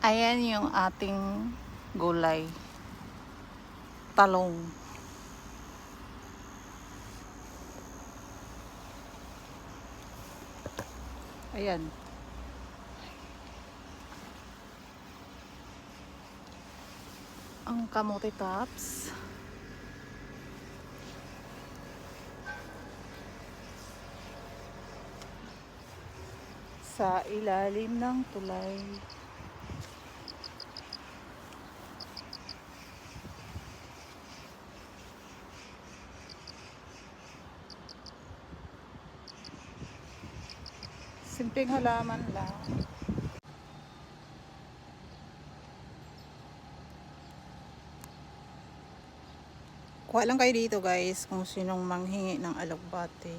Ayan yung ating gulay. Talong. Ayan. Ang kamote tops. Sa ilalim ng tulay. Simpleng halaman lang. Kuha lang kayo dito guys kung sinong manghingi ng alugbate.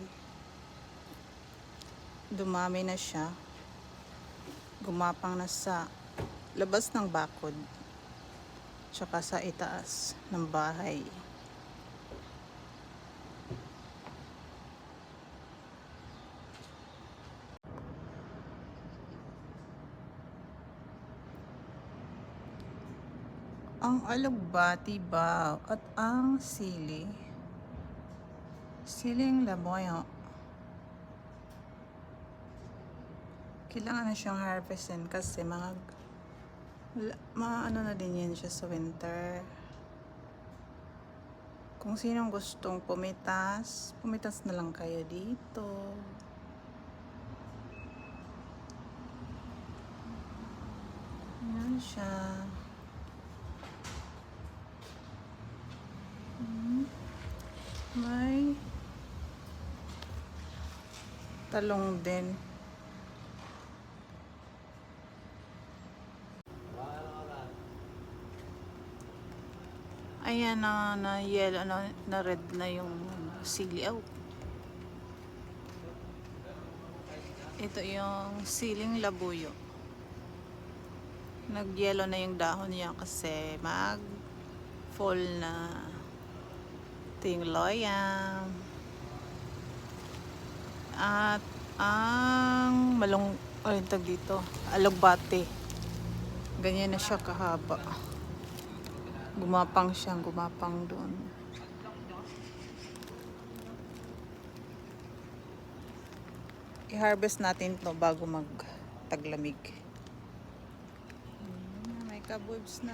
Dumami na siya. Gumapang na sa labas ng bakod. Tsaka sa itaas ng bahay. Ang alugbati ba at ang siling laboyo. Kailangan na siyang harvestin kasi mga ano na din yan siya sa winter. Kung sinong gustong pumitas na lang kayo dito. Yan siya. May talong din. Ayan na yellow na red na yung sili. Oh. Ito yung siling labuyo. Nag-yellow na yung dahon niya kasi mag-fall na. Ito yung loyang. At ang tag dito, alugbate. Ganyan na siya kahaba. Gumapang doon. I-harvest natin to bago mag-taglamig. May kabubs na.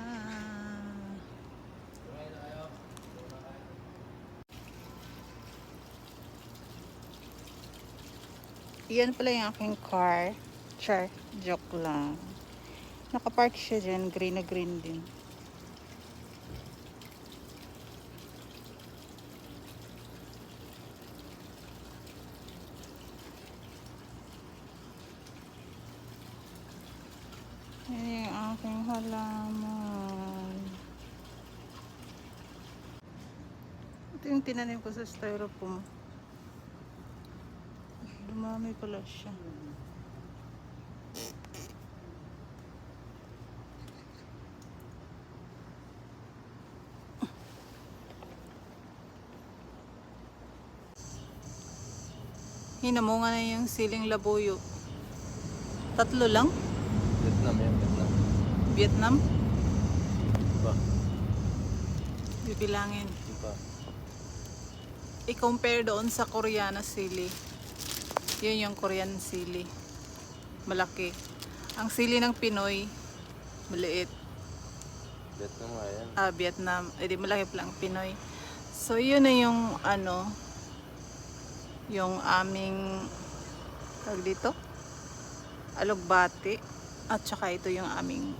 Yan pala yung aking car. Char, joke lang. Nakapark siya dyan, green na green din. Yan yung aking halaman. Ito yung tinanim ko sa styrofoam. Dumami pala siya. Hinamunga na yung siling labuyo. 3 lang? Vietnam yan, Vietnam. Vietnam? Diba? Bibilangin. Diba? I-compare doon sa Koreana sili. Yun yung Korean sili. Malaki. Ang sili ng Pinoy, maliit. Vietnam nga yan. Vietnam. Di malaki pa lang Pinoy. So, yun na yung yung aming tawag dito, alugbati. At saka ito yung aming